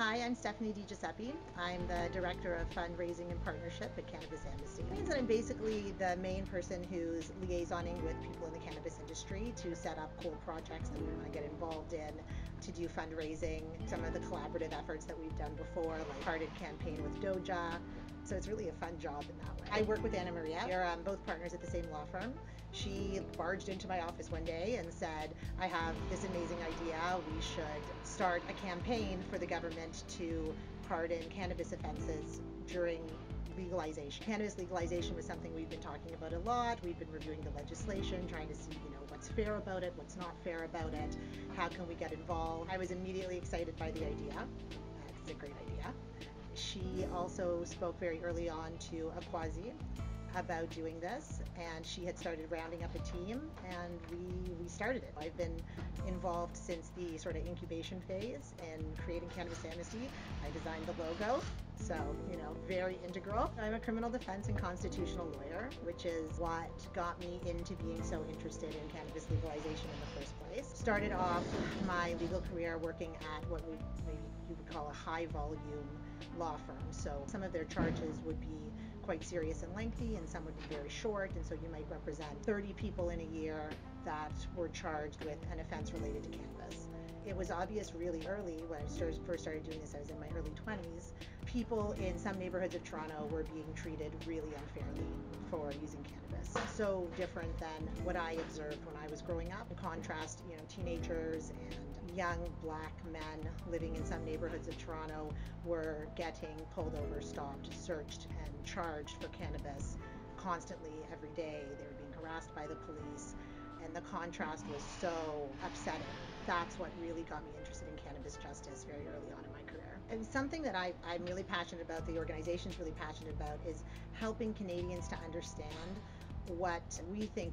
Hi, I'm Stephanie Giuseppe. I'm the Director of Fundraising and Partnership at Cannabis Amnesty. It means that I'm basically the main person who's liaisoning with people in the cannabis industry to set up cool projects that we want to get involved in, to do fundraising, some of the collaborative efforts that we've done before, like Carded campaign with Doja. So it's really a fun job in that way. I work with Anna Maria. We're both partners at the same law firm. She barged into my office one day and said, I have this amazing idea. We should start a campaign for the government to pardon cannabis offenses during legalization. Cannabis legalization was something we've been talking about a lot. We've been reviewing the legislation, trying to see, what's fair about it, what's not fair about it, how can we get involved. I was immediately excited by the idea. It's a great idea. She also spoke very early on to Akwazi about doing this, and she had started rounding up a team, and we started it. I've been involved since the sort of incubation phase in creating Cannabis Amnesty. I designed the logo, so very integral. I'm a criminal defense and constitutional lawyer, which is what got me into being so interested in cannabis legalization in the first place. Started off my legal career working at what maybe you would call a high volume law firm. So some of their charges would be quite serious and lengthy, and some would be very short, and so you might represent 30 people in a year that were charged with an offense related to cannabis. It was obvious really early when I first started doing this. I was in my early 20s. People in some neighborhoods of Toronto were being treated really unfairly for using cannabis. So different than what I observed when I was growing up. In contrast, teenagers and young black men living in some neighborhoods of Toronto were getting pulled over, stopped, searched, and charged for cannabis constantly every day. They were being harassed by the police, and the contrast was so upsetting. That's what really got me interested in cannabis justice very early on in my career. And something that I'm really passionate about, the organization's really passionate about, is helping Canadians to understand what we think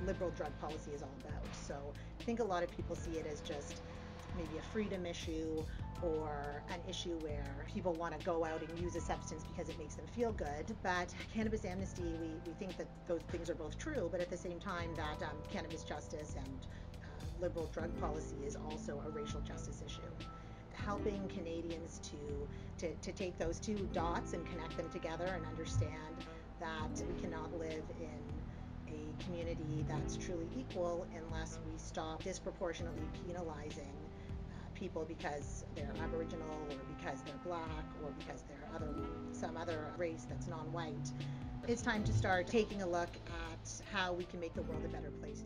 liberal drug policy is all about. So I think a lot of people see it as just maybe a freedom issue or an issue where people want to go out and use a substance because it makes them feel good. But Cannabis Amnesty, we think that those things are both true, but at the same time that cannabis justice and liberal drug policy is also a racial justice issue. Helping Canadians to take those two dots and connect them together and understand that we cannot live in a community that's truly equal unless we stop disproportionately penalizing people because they're Aboriginal or because they're black or because they're some other race that's non-white. It's time to start taking a look at how we can make the world a better place.